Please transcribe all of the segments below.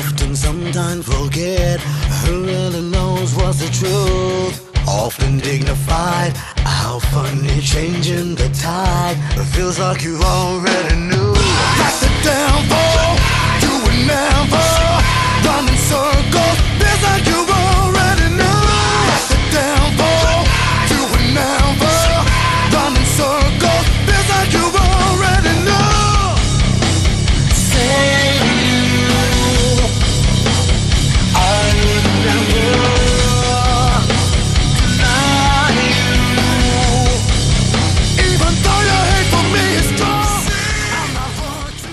often sometimes forget who really knows what's the truth. Often dignified, how funny changing the tide. It feels like you already knew. That's the downfall, you would never run in circles. Feels like you already knew. That's the downfall, you would never run in circles. Feels like you already knew. Say you, I would never deny you. Even though your hate for me is strong, I'm not hurt to.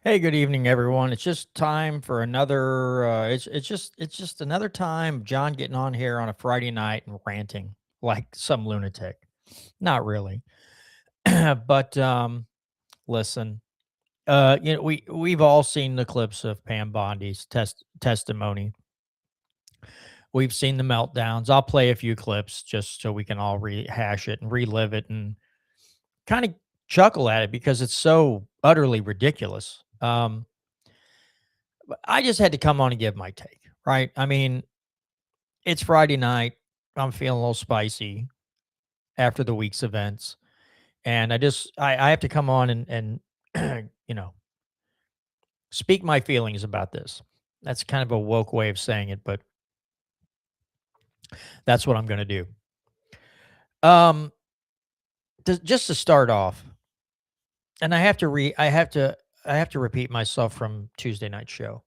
Hey, good evening, everyone. It's just time for another. It's just another time of John getting on here on a Friday night and ranting like some lunatic. Not really, but listen. We've all seen the clips of Pam Bondi's testimony. We've seen the meltdowns. I'll play a few clips just so we can all rehash it and relive it and kind of chuckle at it because it's so utterly ridiculous. But I just had to come on and give my take, right? I mean, it's Friday night. I'm feeling a little spicy after the week's events. And I have to come on and you know, speak my feelings about this. That's kind of a woke way of saying it, but that's what I'm going to do. Um, just to start off, and I have to repeat myself from Tuesday night show.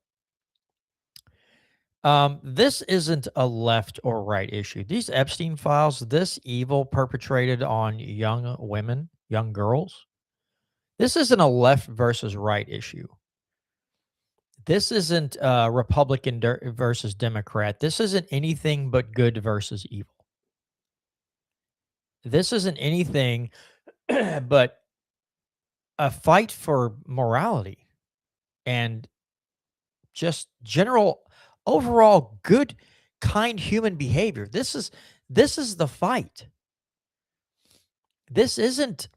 This isn't a left or right issue. These Epstein files, this evil perpetrated on young women, young girls, this isn't a left versus right issue. This isn't Republican versus Democrat. This isn't anything but good versus evil. This isn't anything but a fight for morality and just general overall good kind human behavior. This is the fight. This isn't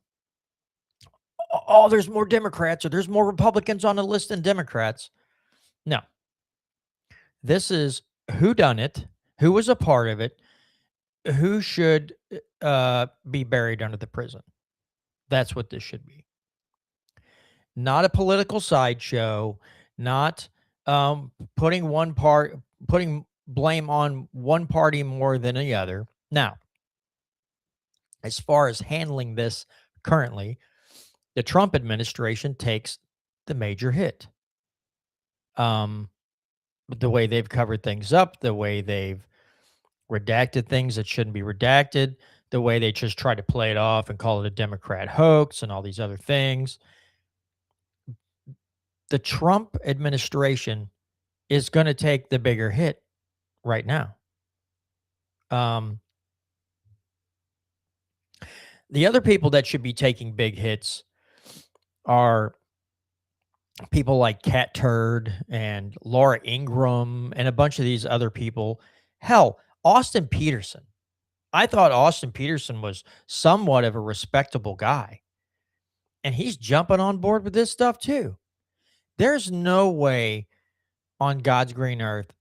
oh there's more Democrats or there's more Republicans on the list than Democrats. No. This is who done it, who was a part of it, who should be buried under the prison. That's what this should be. Not a political sideshow, not putting putting blame on one party more than the other. Now, as far as handling this currently, the Trump administration takes the major hit. The way they've covered things up, the way they've redacted things that shouldn't be redacted, the way they just try to play it off and call it a Democrat hoax and all these other things. The Trump administration is going to take the bigger hit right now. The other people that should be taking big hits are people like Cat Turd and Laura Ingraham and a bunch of these other people. Hell, Austin Peterson. I thought Austin Peterson was somewhat of a respectable guy. And he's jumping on board with this stuff too. There's no way on God's green earth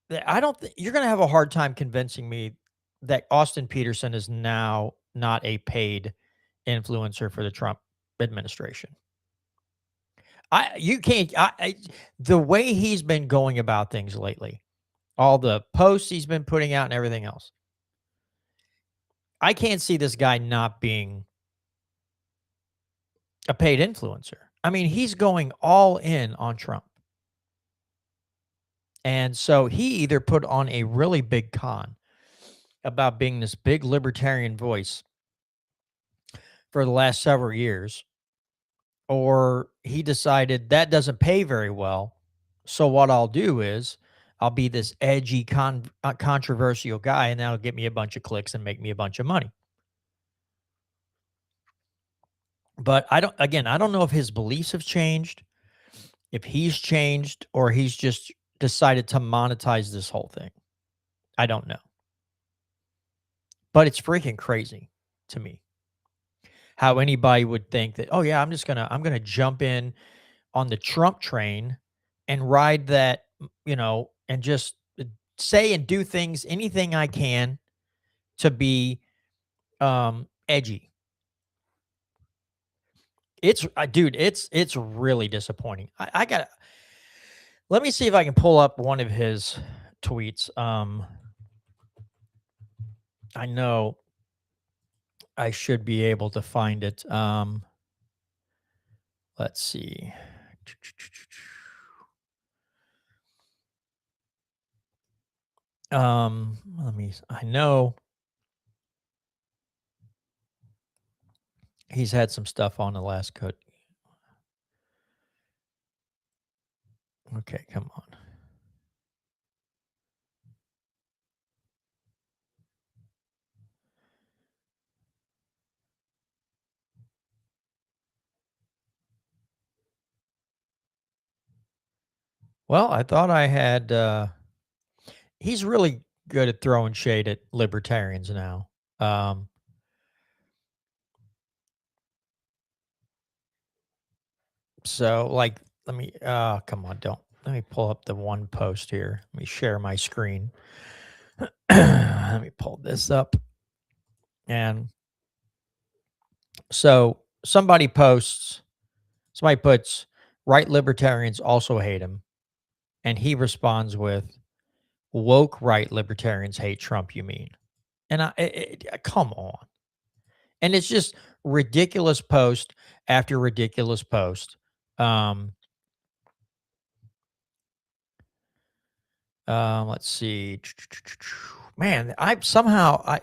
that I don't think you're going to have a hard time convincing me that Austin Peterson is now not a paid influencer for the Trump administration. You can't the way he's been going about things lately, all the posts he's been putting out and everything else. I can't see this guy not being a paid influencer. I mean, he's going all in on Trump. And so he either put on a really big con about being this big libertarian voice for the last several years, or he decided that doesn't pay very well. So what I'll do is I'll be this edgy, controversial guy, and that'll get me a bunch of clicks and make me a bunch of money. But I don't know if his beliefs have changed, if he's changed, or he's just decided to monetize this whole thing. I don't know. But it's freaking crazy to me how anybody would think that, oh yeah, I'm going to jump in on the Trump train and ride that, and just say and do things, anything I can to be edgy. Dude, it's really disappointing. I got Let me see if I can pull up one of his tweets. I know I should be able to find it. Let's see. I know he's had some stuff on the last cut. Okay, come on. Well, I thought I had he's really good at throwing shade at libertarians now. Um so like let me come on, don't let me pull up the one post here. Let me share my screen. Let me pull this up. And so somebody puts right libertarians also hate him. And he responds with woke right libertarians hate Trump, you mean? And come on. And it's just ridiculous post after ridiculous post. Um, let's see. Man,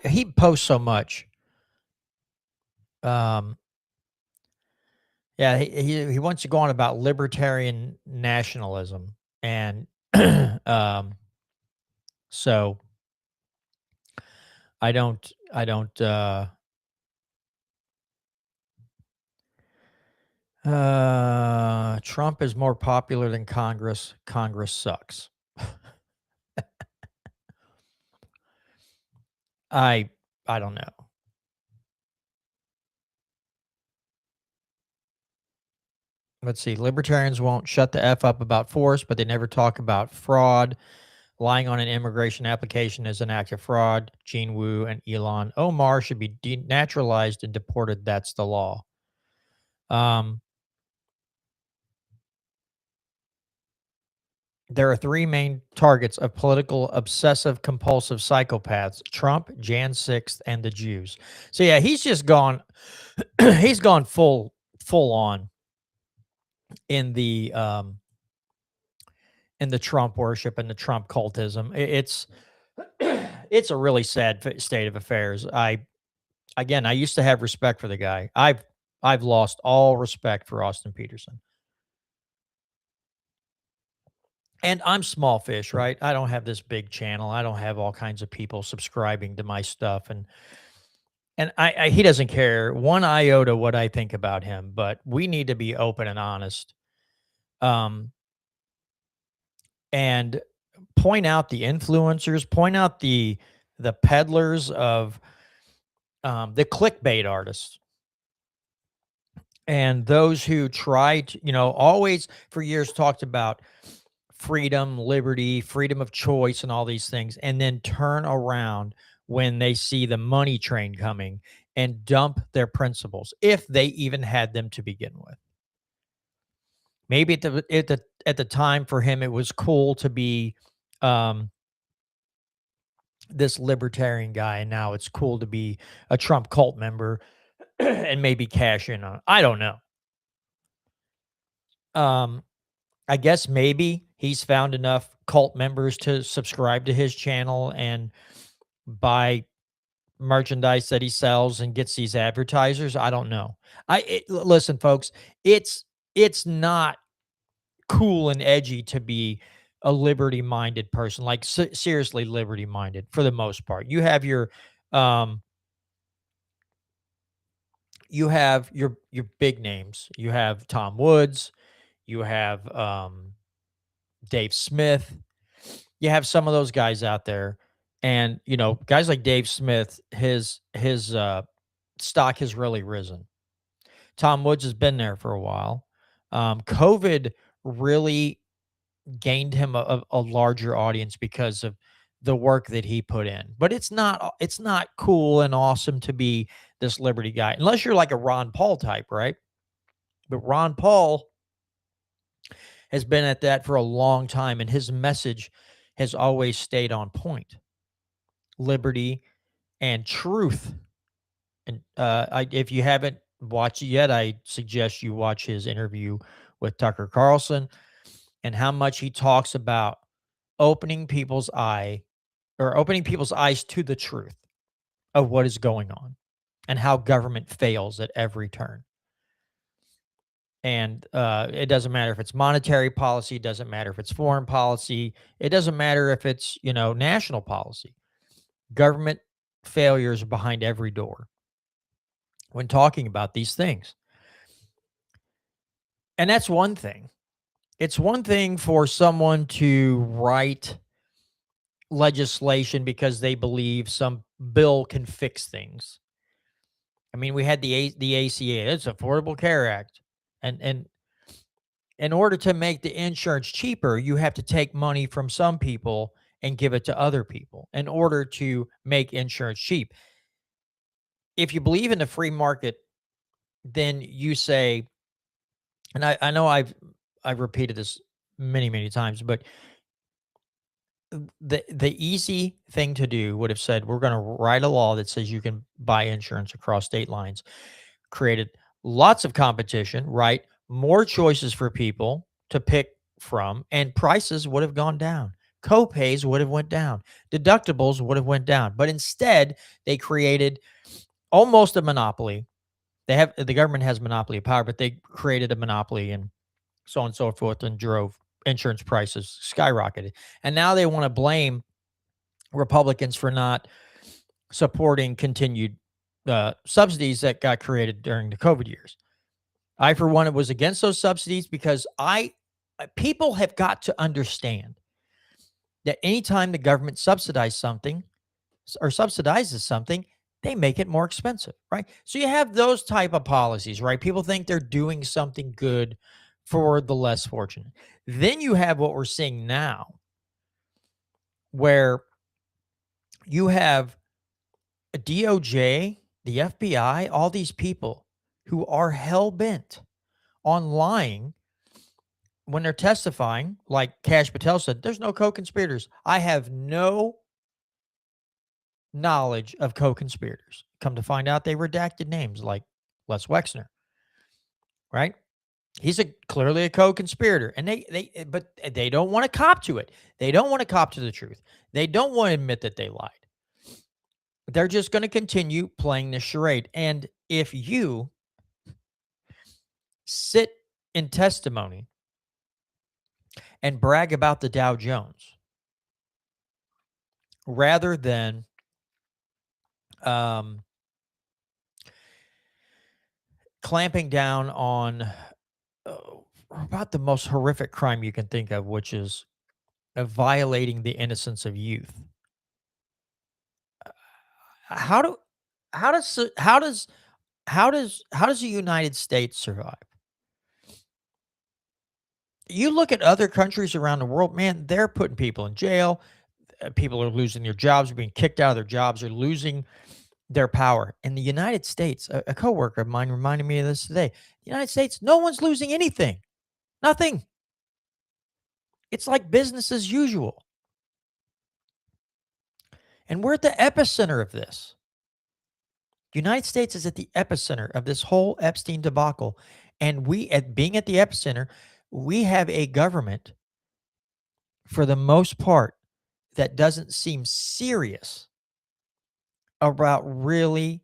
he posts so much. Um, yeah, he wants to go on about libertarian nationalism, and um, so I don't. Trump is more popular than Congress. Congress sucks. I I don't know. Let's see. Libertarians won't shut the F up about force, but they never talk about fraud. Lying on an immigration application is an act of fraud. Gene Wu and Elon Omar should be denaturalized and deported. That's the law. Um, there are three main targets of political obsessive compulsive psychopaths: Trump, Jan 6th, and the Jews. So yeah, he's just gone he's gone full on in the um in the Trump worship and the Trump cultism. It's a really sad state of affairs. I used to have respect for the guy. I've lost all respect for Austin Peterson. And I'm small fish, right? I don't have this big channel. I don't have all kinds of people subscribing to my stuff, and I he doesn't care one iota what I think about him, but we need to be open and honest. Um and point out the influencers, point out the peddlers of the clickbait artists, and those who try to, always for years talked about freedom, liberty, freedom of choice, and all these things, and then turn around when they see the money train coming and dump their principles, if they even had them to begin with. Maybe at the time for him, it was cool to be um, this libertarian guy, and now it's cool to be a Trump cult member and maybe cash in on. I don't know. Um, I guess maybe he's found enough cult members to subscribe to his channel and buy merchandise that he sells and gets these advertisers. I don't know. Listen, folks, it's not cool and edgy to be a liberty minded person, like seriously liberty minded for the most part. Um you have your big names. You have Tom Woods, you have Dave Smith. You have some of those guys out there, and guys like Dave Smith, his stock has really risen. Tom Woods has been there for a while. COVID really gained him a larger audience because of the work that he put in. But it's not cool and awesome to be this liberty guy unless you're like a Ron Paul type, right? But Ron Paul has been at that for a long time, and his message has always stayed on point: liberty and truth. And if you haven't watched it yet, I suggest you watch his interview with Tucker Carlson and how much he talks about opening people's eye or opening people's eyes to the truth of what is going on and how government fails at every turn. And it doesn't matter if it's monetary policy, it doesn't matter if it's foreign policy, it doesn't matter if it's, national policy. Government failures behind every door when talking about these things. And that's one thing. It's one thing for someone to write legislation because they believe some bill can fix things. I mean, we had the ACA, it's Affordable Care Act, and in order to make the insurance cheaper, you have to take money from some people and give it to other people in order to make insurance cheap. If you believe in the free market, then you say, and I know I've repeated this many, many times, but the easy thing to do would have said, we're going to write a law that says you can buy insurance across state lines, created lots of competition, right? More choices for people to pick from, and prices would have gone down. Copays would have went down. Deductibles would have went down. But instead, they created almost a monopoly. The government has monopoly of power, but they created a monopoly and so on and so forth, and drove insurance prices skyrocketed. And now they want to blame Republicans for not supporting continued subsidies that got created during the COVID years. I, for one, was against those subsidies because people have got to understand that anytime the government subsidizes something, they make it more expensive, right? So you have those type of policies, right? People think they're doing something good for the less fortunate. Then you have what we're seeing now, where you have a DOJ, the FBI, all these people who are hell bent on lying when they're testifying. Like Kash Patel said, there's no co-conspirators. I have no knowledge of co-conspirators. Come to find out, they redacted names like Les Wexner, right? He's clearly a co-conspirator, and but they don't want to cop to it. They don't want to cop to the truth. They don't want to admit that they lied. They're just going to continue playing this charade. And if you sit in testimony and brag about the Dow Jones rather than clamping down on about the most horrific crime you can think of, which is violating the innocence of youth. How do how does how does how does the United States survive? You look at other countries around the world, man, they're putting people in jail. People are losing their jobs, being kicked out of their jobs, or losing their power. In the United States, a coworker of mine reminded me of this today. The United States, no one's losing anything. Nothing. It's like business as usual. And we're at the epicenter of this. The United States is at the epicenter of this whole Epstein debacle. And being at the epicenter, we have a government, for the most part, that doesn't seem serious about really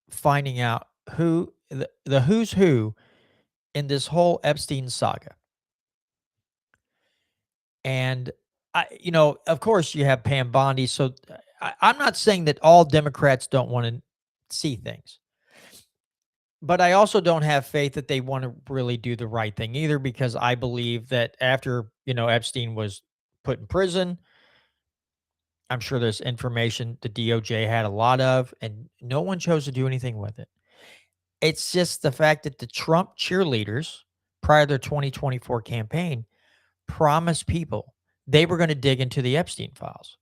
finding out who the who's who in this whole Epstein saga. And of course, you have Pam Bondi. So I'm not saying that all Democrats don't want to see things, but I also don't have faith that they want to really do the right thing either, because I believe that after, Epstein was put in prison, I'm sure there's information the DOJ had a lot of, and no one chose to do anything with it. It's just the fact that the Trump cheerleaders, prior to their 2024 campaign, promised people they were going to dig into the Epstein files.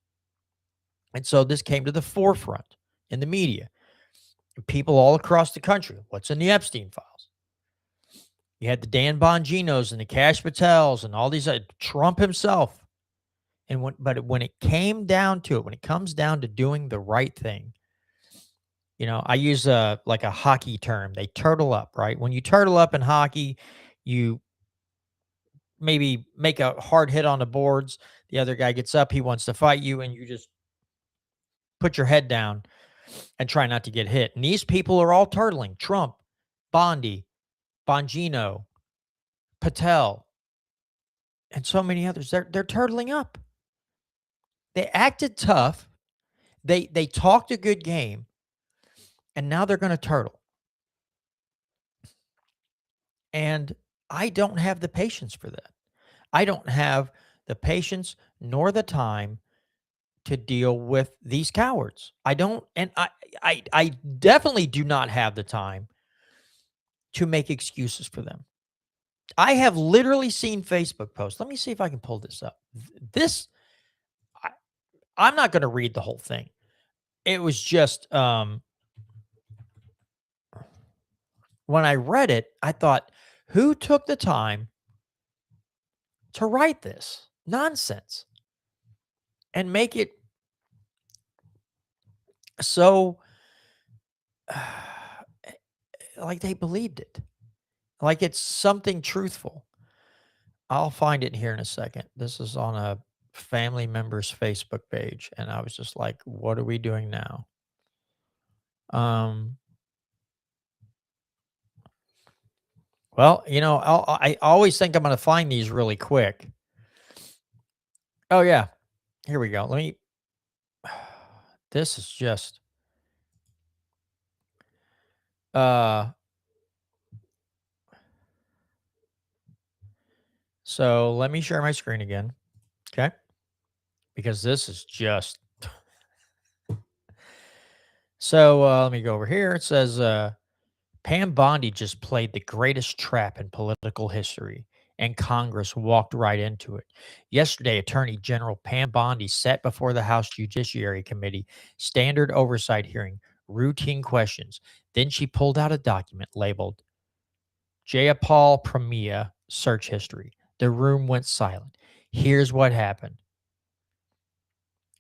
And so this came to the forefront in the media. People all across the country, what's in the Epstein files? You had the Dan Bonginos and the Cash Patels and all these, Trump himself. But when it came down to it, when it comes down to doing the right thing, I use like a hockey term. They turtle up, right? When you turtle up in hockey, you maybe make a hard hit on the boards. The other guy gets up, he wants to fight you, and you just put your head down and try not to get hit. And these people are all turtling. Trump, Bondi, Bongino, Patel, and so many others. They're turtling up. They acted tough. They talked a good game, and now they're going to turtle. And I don't have the patience for that. I don't have the patience nor the time to deal with these cowards. I don't, and I definitely do not have the time to make excuses for them. I have literally seen Facebook posts. Let me see if I can pull this up. This, I'm not going to read the whole thing. It was just, when I read it, I thought, who took the time to write this nonsense and make it so like they believed it, like it's something truthful? I'll find it here in a second. This is on a family member's Facebook page, and I was just like, "What are we doing now?" Um, well, I always think I'm going to find these really quick. Oh yeah, here we go. Let me. This is just. Uh, so let me share my screen again, okay? Because this is just. So let me go over here. It says Pam Bondi just played the greatest trap in political history, and Congress walked right into it. Yesterday, Attorney General Pam Bondi sat before the House Judiciary Committee, standard oversight hearing, routine questions. Then she pulled out a document labeled Jayapal Pramia Search History. The room went silent. Here's what happened.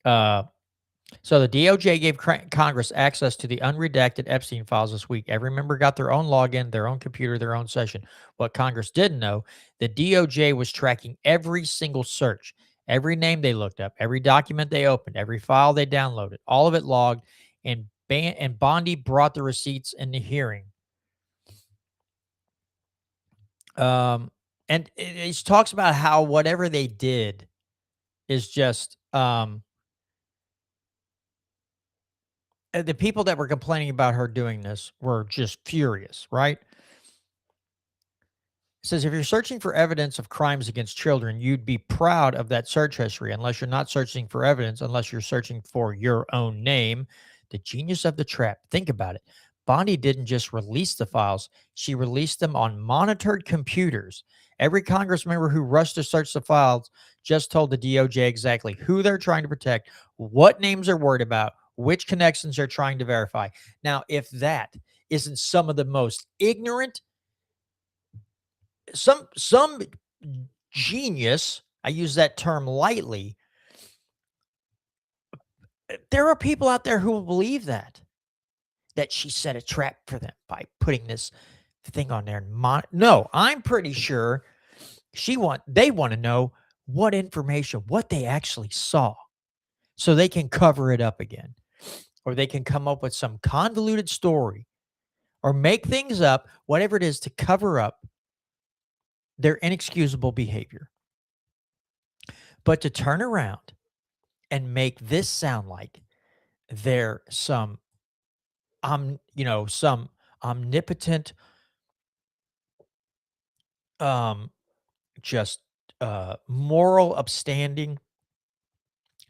So the DOJ gave Congress access to the unredacted Epstein files this week. Every member got their own login, their own computer, their own session. What Congress didn't know, the DOJ was tracking every single search, every name they looked up, every document they opened, every file they downloaded, all of it logged, and Bondi brought the receipts in the hearing. And it talks about how whatever they did is just the people that were complaining about her doing this were just furious, right? It says if you're searching for evidence of crimes against children, you'd be proud of that search history, unless you're not searching for evidence, unless you're searching for your own name. The genius of the trap. Think about it. Bondi didn't just release the files, she released them on monitored computers. Every Congress member who rushed to search the files just told the DOJ exactly who they're trying to protect, what names they're worried about, which connections they're trying to verify. Now, if that isn't some of the most ignorant, some genius, I use that term lightly, there are people out there who will believe that she set a trap for them by putting this thing on there. No, I'm pretty sure they want to know what information, what they actually saw, so they can cover it up again, or they can come up with some convoluted story or make things up, whatever it is, to cover up their inexcusable behavior. But to turn around and make this sound like they're some some omnipotent, just moral upstanding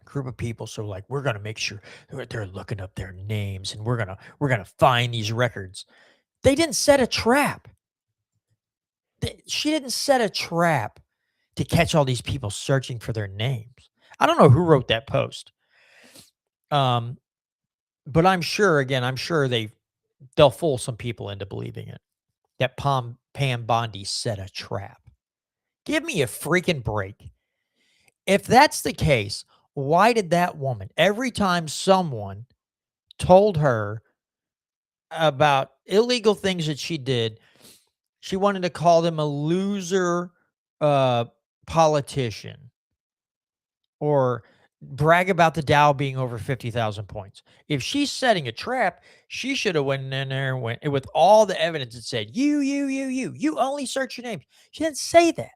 group of people. So like, we're gonna make sure they're looking up their names, and we're gonna find these records. They didn't set a trap. She didn't set a trap to catch all these people searching for their names. I don't know who wrote that post. Um, but I'm sure, again, I'm sure they'll fool some people into believing it. That Pam Bondi set a trap. Give me a freaking break. If that's the case, why did that woman, every time someone told her about illegal things that she did, she wanted to call them a loser uh, politician or brag about the Dow being over 50,000 points. If she's setting a trap, she should have went in there and went with all the evidence that said, you only search your name. She didn't say that.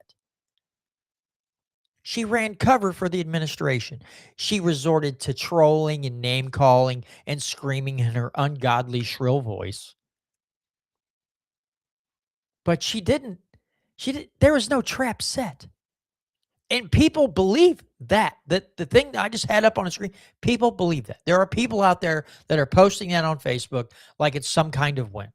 She ran cover for the administration. She resorted to trolling and name calling and screaming in her ungodly shrill voice. But she did there was no trap set. And people believe that. That the thing that I just had up on the screen, people believe that. There are people out there that are posting that on Facebook like it's some kind of win.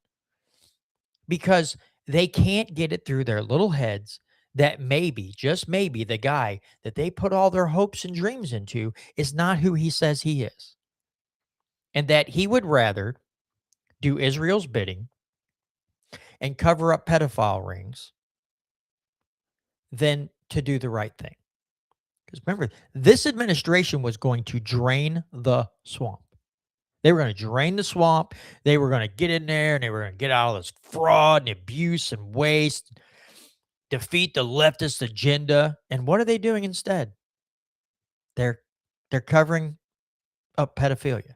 Because they can't get it through their little heads that maybe, just maybe, the guy that they put all their hopes and dreams into is not who he says he is. And that he would rather do Israel's bidding and cover up pedophile rings than to do the right thing. Because remember, this administration was going to drain the swamp. They were going to drain the swamp. They were going to get in there and they were going to get out all this fraud and abuse and waste, defeat the leftist agenda. And what are they doing instead? They're covering up pedophilia.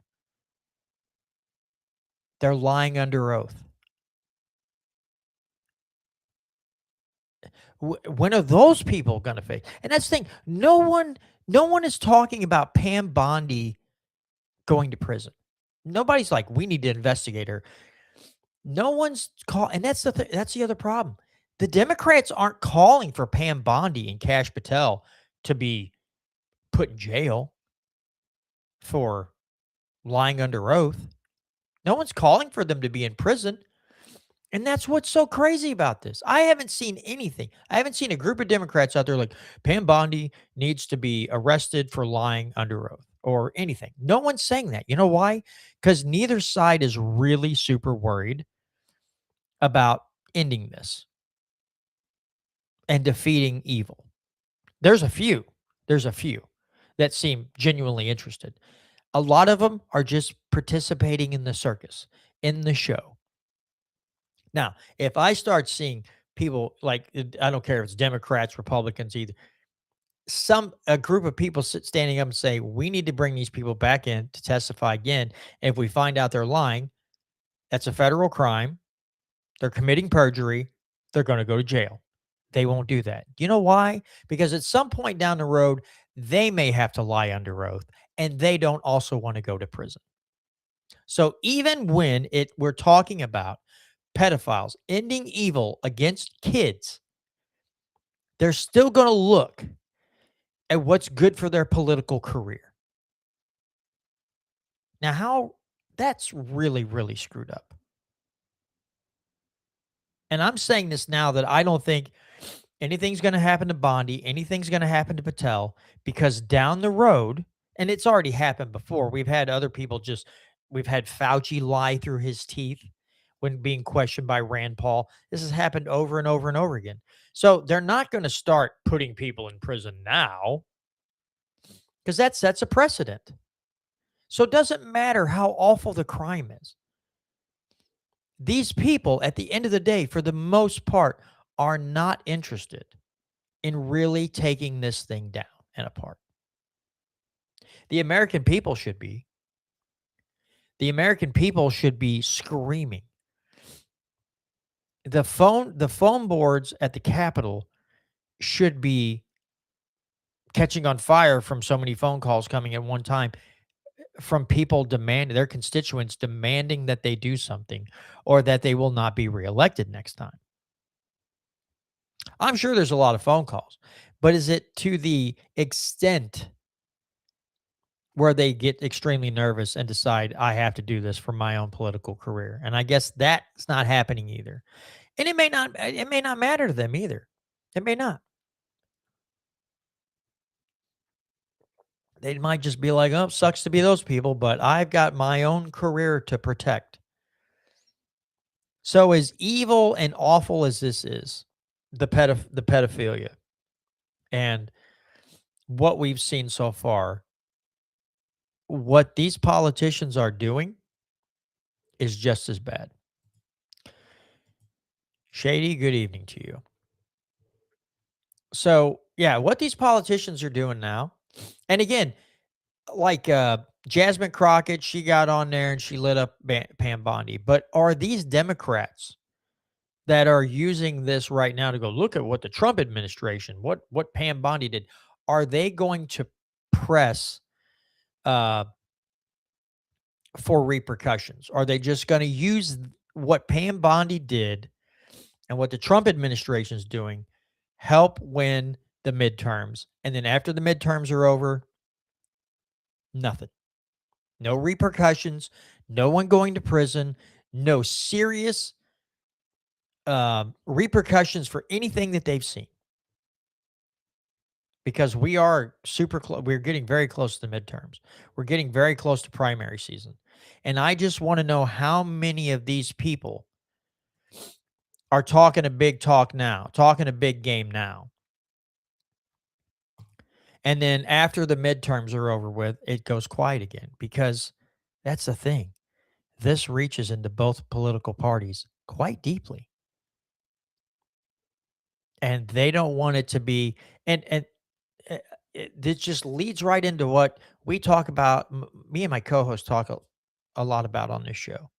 They're lying under oath. When are those people going to face? And that's the thing. No one is talking about Pam Bondi going to prison. Nobody's like, we need to investigate her. No one's and that's that's the other problem. The Democrats aren't calling for Pam Bondi and Cash Patel to be put in jail for lying under oath. No one's calling for them to be in prison. And that's what's so crazy about this. I haven't seen anything. I haven't seen a group of Democrats out there like Pam Bondi needs to be arrested for lying under oath or anything. No one's saying that. You know why? Because neither side is really super worried about ending this and defeating evil. There's a few. There's a few that seem genuinely interested. A lot of them are just participating in the circus, in the show. Now, if I start seeing people like, I don't care if it's Democrats, Republicans, either, a group of people standing up and say, we need to bring these people back in to testify again. And if we find out they're lying, that's a federal crime. They're committing perjury. They're going to go to jail. They won't do that. You know why? Because at some point down the road, they may have to lie under oath and they don't also want to go to prison. So even when we're talking about pedophiles ending evil against kids, they're still going to look at what's good for their political career. Now, that's really, really screwed up. And I'm saying this now that I don't think anything's going to happen to Bondi, anything's going to happen to Patel, because down the road, and it's already happened before, we've had other people we've had Fauci lie through his teeth when being questioned by Rand Paul. This has happened over and over and over again. So they're not going to start putting people in prison now because that sets a precedent. So it doesn't matter how awful the crime is. These people, at the end of the day, for the most part, are not interested in really taking this thing down and apart. The American people should be. The American people should be screaming. The phone boards at the Capitol should be catching on fire from so many phone calls coming at one time from people demanding, their constituents demanding that they do something or that they will not be reelected next time. I'm sure there's a lot of phone calls, but is it to the extent where they get extremely nervous and decide I have to do this for my own political career? And I guess that's not happening either. And it may not matter to them either. It may not. They might just be like, "Oh, sucks to be those people, but I've got my own career to protect." So as evil and awful as this is, the pedophilia and what we've seen so far, what these politicians are doing is just as bad. Shady, good evening to you. So, yeah, what these politicians are doing now, and again, like Jasmine Crockett, she got on there and she lit up Pam Bondi. But are these Democrats that are using this right now to go look at what the Trump administration, what Pam Bondi did, are they going to press uh, for repercussions? Are they just going to use what Pam Bondi did and what the Trump administration is doing, help win the midterms, and then after the midterms are over, nothing, no repercussions, no one going to prison, no serious repercussions for anything that they've seen? Because we are super close. We're getting very close to the midterms. We're getting very close to primary season. And I just want to know how many of these people are talking a big talk now, talking a big game now. And then after the midterms are over with, it goes quiet again because that's the thing. This reaches into both political parties quite deeply. And they don't want it to be, and this just leads right into what we talk about. Me and my co-host talk a lot about on this show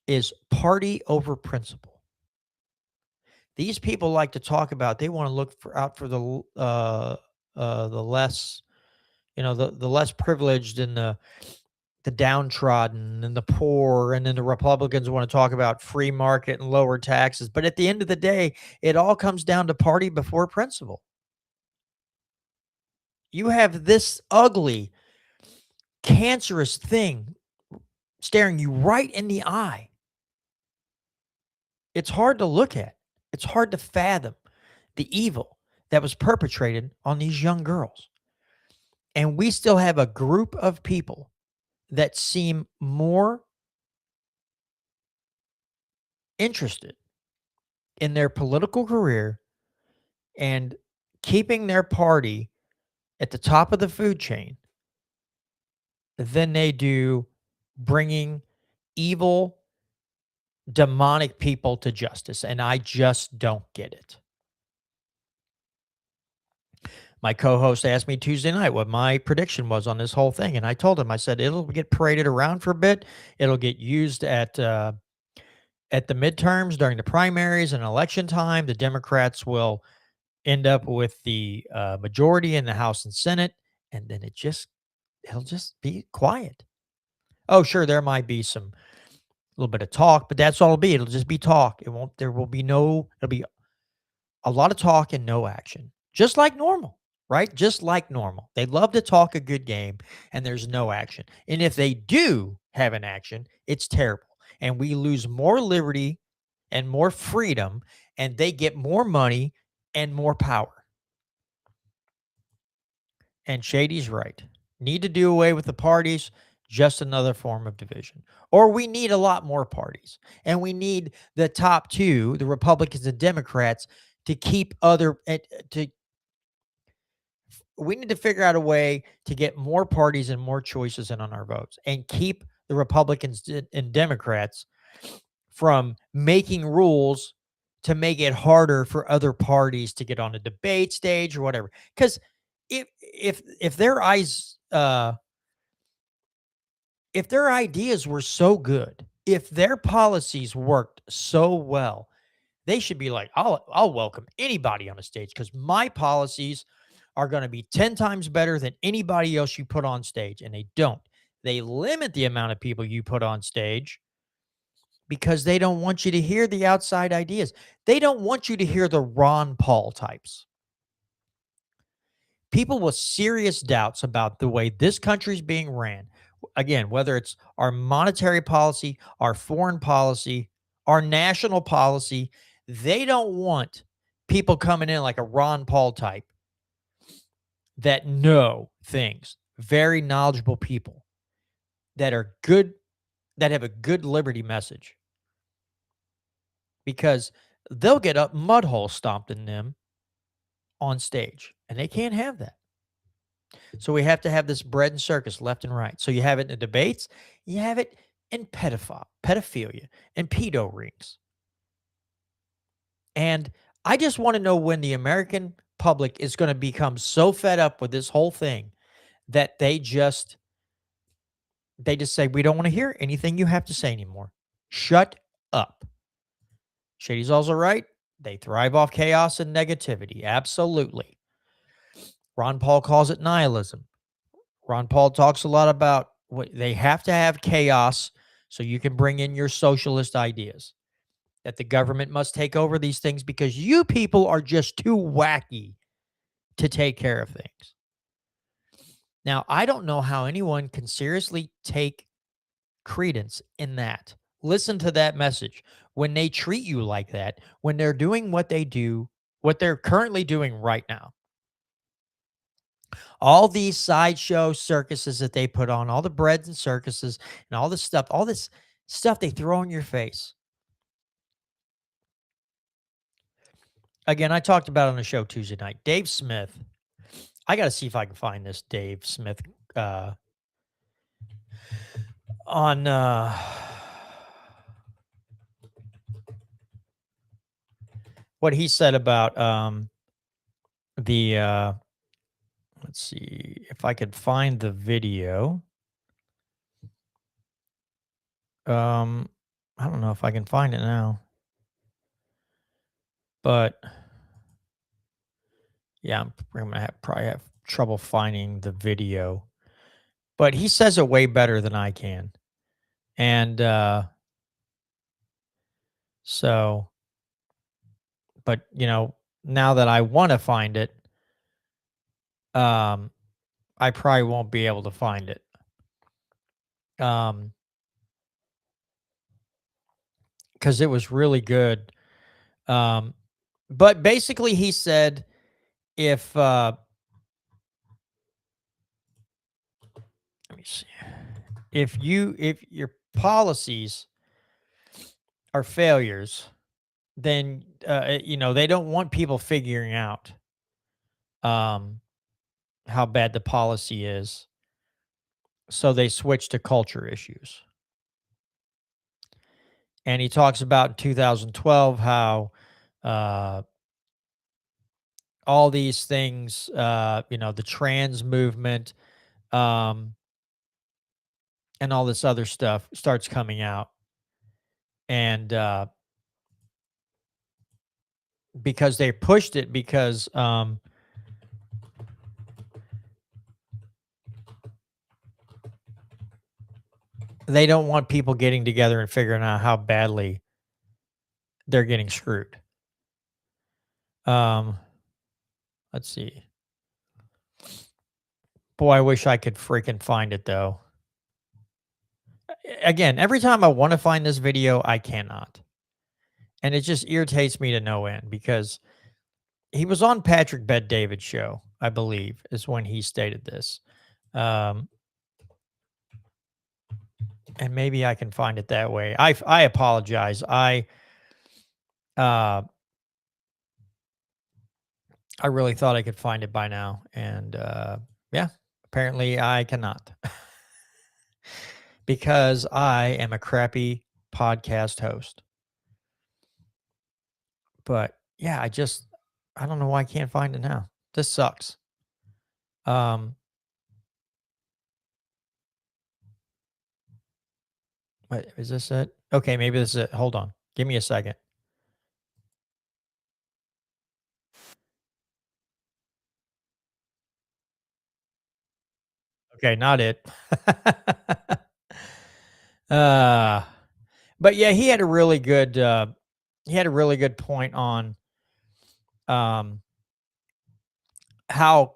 is party over principle. These people like to talk about. They want to look out for the less, the less privileged and the downtrodden and the poor, and then the Republicans want to talk about free market and lower taxes. But at the end of the day, it all comes down to party before principle. You have this ugly, cancerous thing staring you right in the eye. It's hard to look at. It's hard to fathom the evil that was perpetrated on these young girls. And we still have a group of people that seem more interested in their political career and keeping their party at the top of the food chain than they do bringing evil, demonic people to justice. And I just don't get it. My co-host asked me Tuesday night what my prediction was on this whole thing, and I told him, I said, it'll get paraded around for a bit. It'll get used at the midterms during the primaries and election time. The Democrats will end up with the majority in the House and Senate, and then it'll just be quiet. Oh, sure, there might be some little bit of talk, but that's all it'll be. It'll just be talk. It'll be a lot of talk and no action, just like normal, right? Just like normal. They love to talk a good game and there's no action. And if they do have an action, it's terrible. And we lose more liberty and more freedom, and they get more money and more power. And Shady's right. Need to do away with the parties, just another form of division. Or we need a lot more parties. And we need the top two, the Republicans and Democrats, to keep to we need to figure out a way to get more parties and more choices in on our votes and keep the Republicans and Democrats from making rules to make it harder for other parties to get on a debate stage or whatever. Because if their if their ideas were so good, if their policies worked so well, they should be like, I'll welcome anybody on the stage because my policies are going to be 10 times better than anybody else you put on stage. And they don't. They limit the amount of people you put on stage because they don't want you to hear the outside ideas. They don't want you to hear the Ron Paul types. People with serious doubts about the way this country is being ran. Again, whether it's our monetary policy, our foreign policy, our national policy, they don't want people coming in like a Ron Paul type that know things, very knowledgeable people that are good, that have a good liberty message, because they'll get up mud holes stomped in them on stage, and they can't have that. So we have to have this bread and circus left and right. So you have it in the debates, you have it in pedophilia, and pedo rings. And I just want to know when the American public is going to become so fed up with this whole thing that they just say, we don't want to hear anything you have to say anymore. Shut up. Shady's also right. They thrive off chaos and negativity. Absolutely. Ron Paul calls it nihilism. Ron Paul talks a lot about what they have to have chaos so you can bring in your socialist ideas. That the government must take over these things because you people are just too wacky to take care of things. Now, I don't know how anyone can seriously take credence in that. Listen to that message. When they treat you like that, when they're doing what they do, what they're currently doing right now, all these sideshow circuses that they put on, all the breads and circuses and all this stuff they throw in your face. Again, I talked about it on the show Tuesday night. Dave Smith. I got to see if I can find this Dave Smith uh, on what he said about the let's see if I could find the video. I don't know if I can find it now. But yeah, I'm gonna probably have trouble finding the video. But he says it way better than I can. And so, but now that I want to find it, um, I probably won't be able to find it. Because it was really good. But basically he said if let me see. If your policies are failures, then they don't want people figuring out um how bad the policy is. So they switch to culture issues. And he talks about in 2012 how uh all these things, the trans movement, um, and all this other stuff starts coming out. And because they pushed it, because they don't want people getting together and figuring out how badly they're getting screwed. Um, let's see. Boy, I wish I could freaking find it though. Again, every time I want to find this video, I cannot. And it just irritates me to no end because he was on Patrick Bet David's show, I believe, is when he stated this. And maybe I can find it that way. I apologize. Uh I really thought I could find it by now. And yeah, apparently I cannot. Because I am a crappy podcast host. But yeah, I don't know why I can't find it now. This sucks. Um Wait, is this it? Okay, maybe this is it. Hold on. Give me a second. Okay, not it. uh but yeah, he had a really good point on um how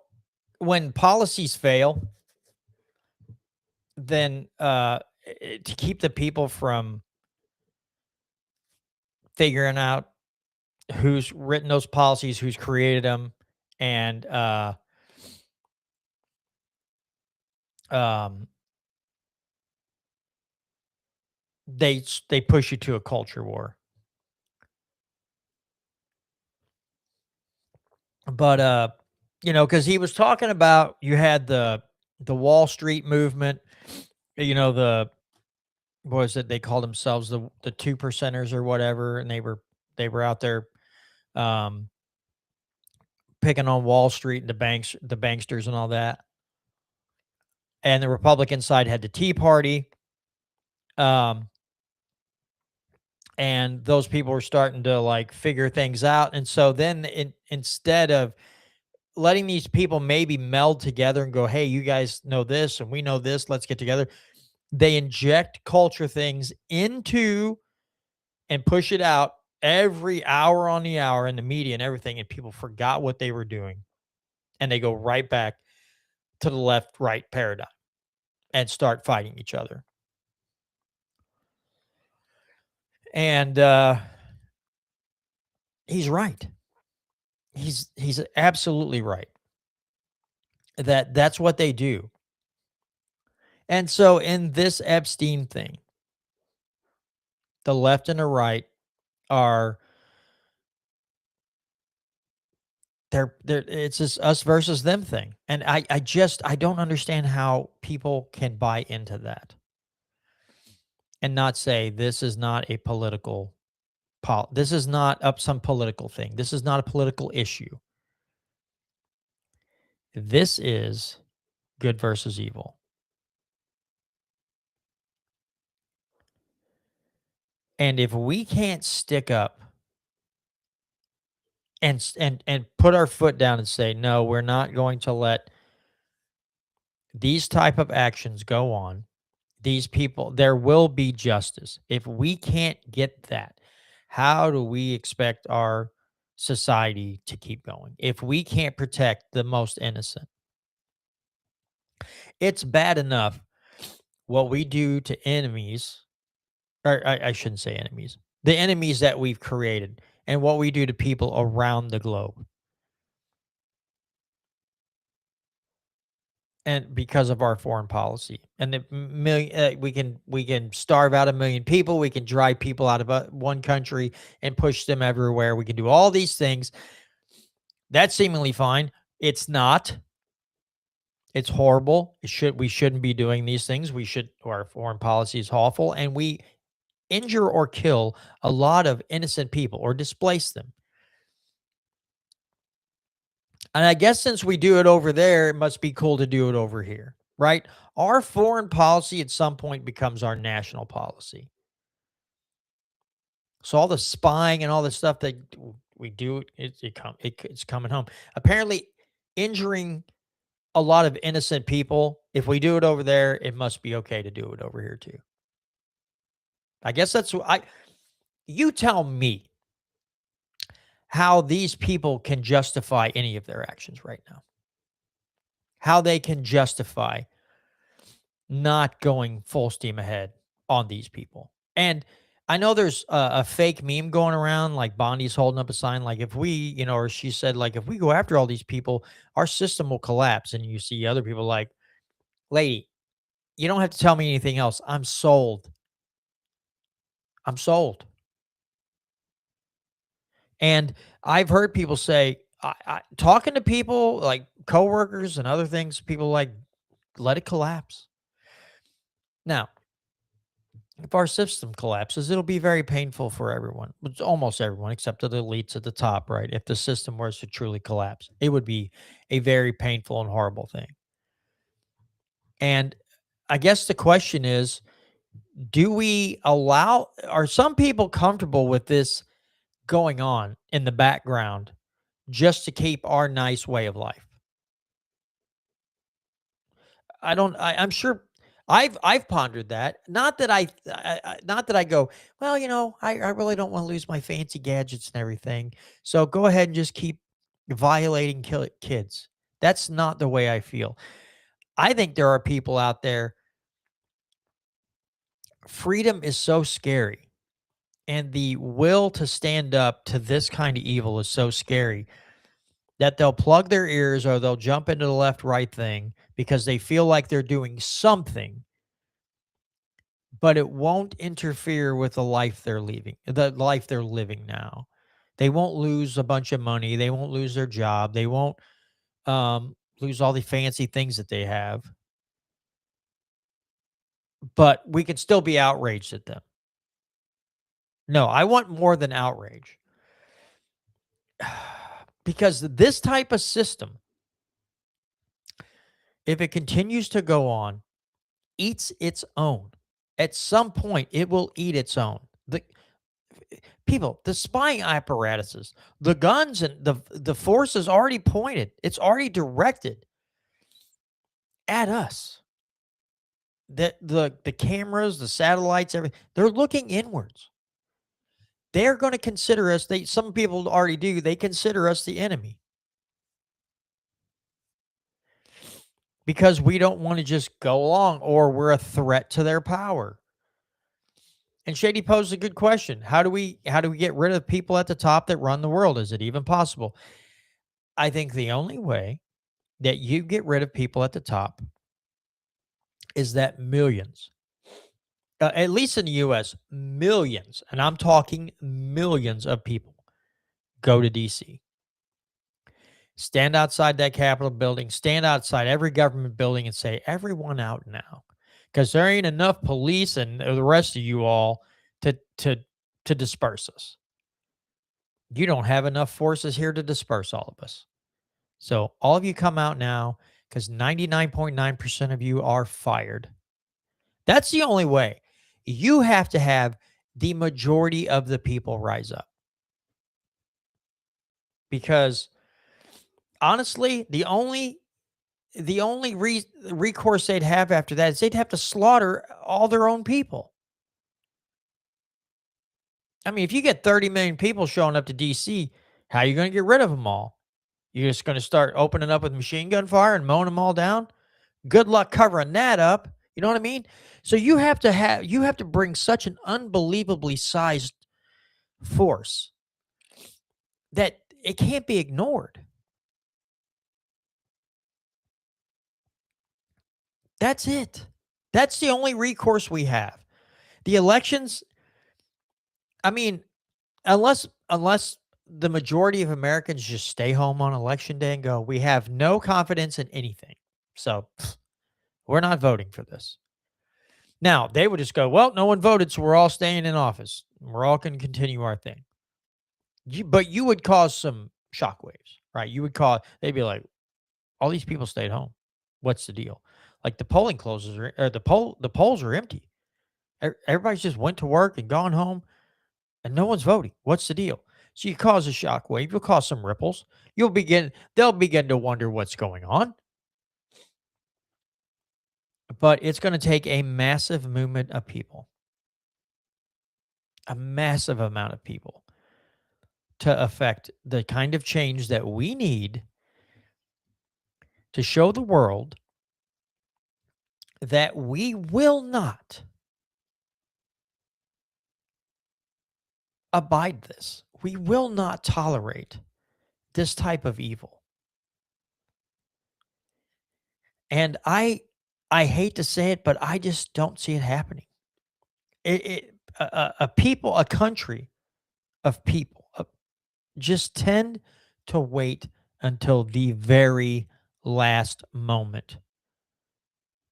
when policies fail, then to keep the people from figuring out who's written those policies, who's created them, and um, they push you to a culture war. But because he was talking about you had the Wall Street movement, the what was it they called themselves the two percenters or whatever, and they were out there um picking on Wall Street and the banksters and all that. And the Republican side had the Tea Party. Um and those people were starting to like figure things out. And so then instead of letting these people maybe meld together and go, hey, you guys know this and we know this, let's get together, they inject culture things into and push it out every hour on the hour in the media and everything. And people forgot what they were doing. And they go right back to the left right paradigm and start fighting each other. And he's right. He's absolutely right. That's what they do. And so in this Epstein thing, the left and the right are they're it's just us versus them thing. And I don't understand how people can buy into that and not say this is not a this is not up some political thing. This is not a political issue. This is good versus evil. And if we can't stick up and put our foot down and say, no, we're not going to let these type of actions go on. These people, there will be justice. If we can't get that, how do we expect our society to keep going? If we can't protect the most innocent, it's bad enough what we do to enemies, or I shouldn't say enemies, the enemies that we've created and what we do to people around the globe. And because of our foreign policy and the million, we can starve out 1 million people, we can drive people out of one country and push them everywhere, we can do all these things. That's seemingly fine. It's not. It's horrible. We shouldn't be doing these things. Our foreign policy is awful, and we injure or kill a lot of innocent people or displace them. And I guess since we do it over there, it must be cool to do it over here, right? Our foreign policy at some point becomes our national policy. So all the spying and all the stuff that we do, it's coming home. Apparently, injuring a lot of innocent people, if we do it over there, it must be okay to do it over here too. I guess that's what you tell me how these people can justify any of their actions right now. How they can justify not going full steam ahead on these people. And I know there's a fake meme going around, like Bondi's holding up a sign, like if we, or she said, like, if we go after all these people, our system will collapse. And you see other people like, lady, you don't have to tell me anything else. I'm sold. I'm sold. And I've heard people say, talking to people like coworkers and other things, people like, let it collapse. Now, if our system collapses, it'll be very painful for everyone. It's almost everyone except the elites at the top, right? If the system was to truly collapse, it would be a very painful and horrible thing. And I guess the question is, are some people comfortable with this going on in the background just to keep our nice way of life? I'm sure I've pondered that. Not that not that I go, well, I really don't want to lose my fancy gadgets and everything. So go ahead and just keep violating kids. That's not the way I feel. I think there are people out there, freedom is so scary, and the will to stand up to this kind of evil is so scary that they'll plug their ears or they'll jump into the left right thing because they feel like they're doing something, but it won't interfere with the life they're living now. They won't lose a bunch of money. They won't lose their job. They won't lose all the fancy things that they have. But we can still be outraged at them. No, I want more than outrage. Because this type of system, if it continues to go on, eats its own. At some point, it will eat its own. The spying apparatuses, the guns, and the force is already pointed. It's already directed at us. The cameras, the satellites, everything, they're looking inwards. They're going to consider us. Some people already do. They consider us the enemy because we don't want to just go along, or we're a threat to their power. And Shady posed a good question. How do we get rid of people at the top that run the world? Is it even possible? I think the only way that you get rid of people at the top is that millions, at least in the US, millions, and I'm talking millions of people, go to DC. Stand outside that Capitol building, stand outside every government building and say, everyone out now. Because there ain't enough police and the rest of you all to disperse us. You don't have enough forces here to disperse all of us. So all of you come out now, because 99.9% of you are fired. That's the only way. You have to have the majority of the people rise up. Because honestly, the only recourse they'd have after that is they'd have to slaughter all their own people. I mean, if you get 30 million people showing up to DC, how are you going to get rid of them all? You're just going to start opening up with machine gun fire and mowing them all down? Good luck covering that up. You know what I mean? So you have to bring such an unbelievably sized force that it can't be ignored. That's it. That's the only recourse we have. The elections, I mean, unless the majority of Americans just stay home on election day and go, we have no confidence in anything. So we're not voting for this. Now, they would just go, well, no one voted, so we're all staying in office. We're all going to continue our thing. But you would cause some shockwaves, right? They'd be like, all these people stayed home. What's the deal? Like the polling closes, or the polls are empty. Everybody's just went to work and gone home, and no one's voting. What's the deal? So you cause a shockwave. You'll cause some ripples. They'll begin to wonder what's going on. But it's going to take a massive movement of people, a massive amount of people, to affect the kind of change that we need to show the world that we will not abide this. We will not tolerate this type of evil. And I hate to say it, but I just don't see it happening. A country of people just tend to wait until the very last moment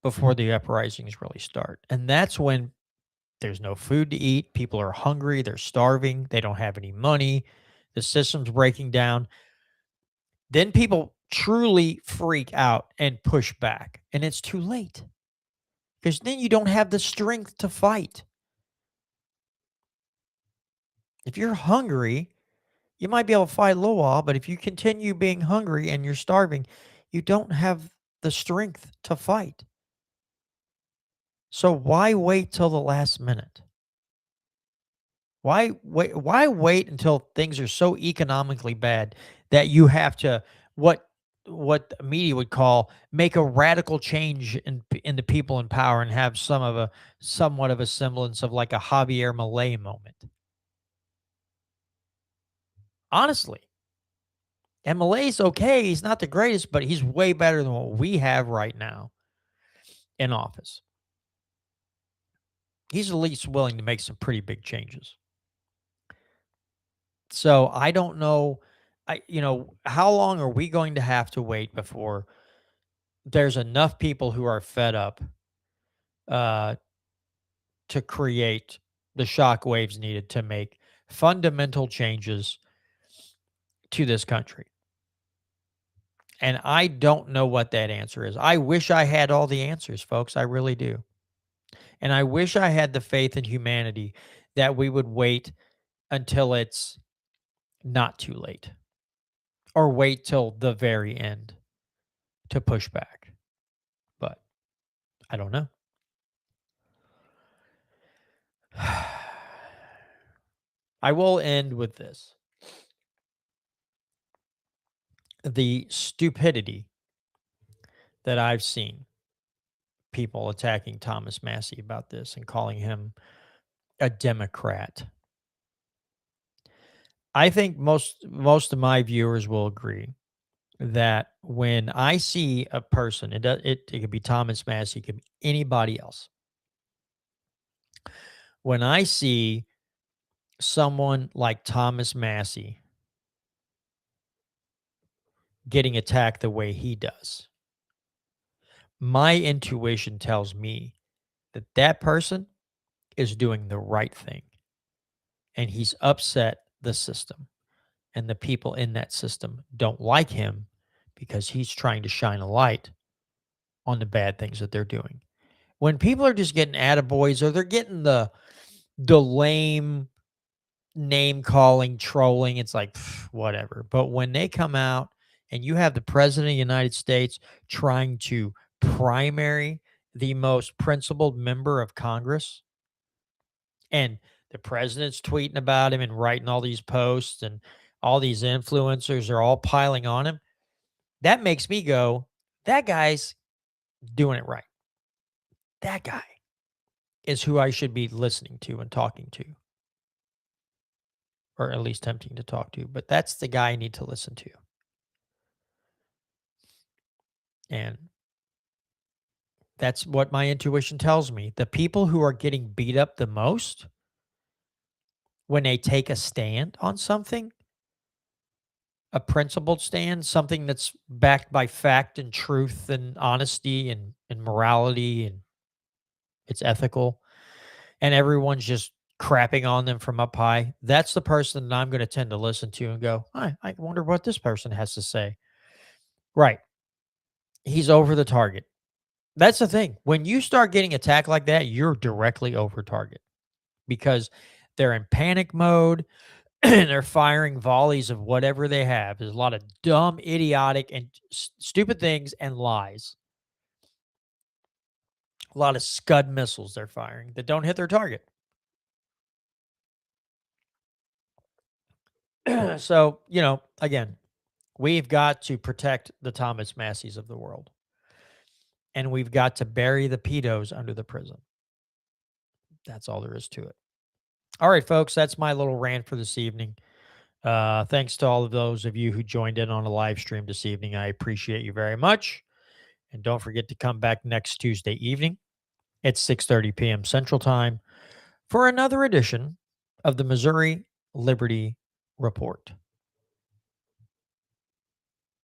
before the uprisings really start. And that's when there's no food to eat. People are hungry. They're starving. They don't have any money. The system's breaking down. Then people truly freak out and push back. And it's too late, because then you don't have the strength to fight. If you're hungry, you might be able to fight a little while, but if you continue being hungry and you're starving, you don't have the strength to fight. So why wait till the last minute? Why wait until things are so economically bad that you have to, what the media would call, make a radical change in the people in power and have somewhat of a semblance of like a Javier Milei moment? Honestly, And Malay's okay. He's not the greatest, but he's way better than what we have right now in office. He's at least willing to make some pretty big changes. So I don't know. How long are we going to have to wait before there's enough people who are fed up uh, to create the shock waves needed to make fundamental changes to this country? And I don't know what that answer is. I wish I had all the answers, folks. I really do. And I wish I had the faith in humanity that we would wait until it's not too late or wait till the very end to push back. But I don't know. I will end with this: the stupidity that I've seen people attacking Thomas Massey about this and calling him a Democrat. I think most of my viewers will agree that when I see a person, it could be Thomas Massey, it could be anybody else. When I see someone like Thomas Massey getting attacked the way he does, my intuition tells me that that person is doing the right thing, and he's upset the system, and the people in that system don't like him because he's trying to shine a light on the bad things that they're doing. When people are just getting attaboys or they're getting the lame name calling, trolling, it's like whatever. But when they come out and you have the president of the United States trying to primary the most principled member of Congress, and the president's tweeting about him and writing all these posts, and all these influencers are all piling on him, that makes me go, that guy's doing it right. That guy is who I should be listening to and talking to, or at least tempting to talk to. But that's the guy I need to listen to. And that's what my intuition tells me. The people who are getting beat up the most when they take a stand on something, a principled stand, something that's backed by fact and truth and honesty and morality, and it's ethical, and everyone's just crapping on them from up high, that's the person that I'm going to tend to listen to and go, I wonder what this person has to say. Right. He's over the target. That's the thing. When you start getting attacked like that, you're directly over target because they're in panic mode and they're firing volleys of whatever they have. There's a lot of dumb, idiotic, and stupid things and lies. A lot of Scud missiles they're firing that don't hit their target. So, again, we've got to protect the Thomas Masseys of the world. And we've got to bury the pedos under the prison. That's all there is to it. All right, folks, that's my little rant for this evening. Thanks to all of those of you who joined in on a live stream this evening. I appreciate you very much. And don't forget to come back next Tuesday evening at 6:30 p.m. Central Time for another edition of the Missouri Liberty Report.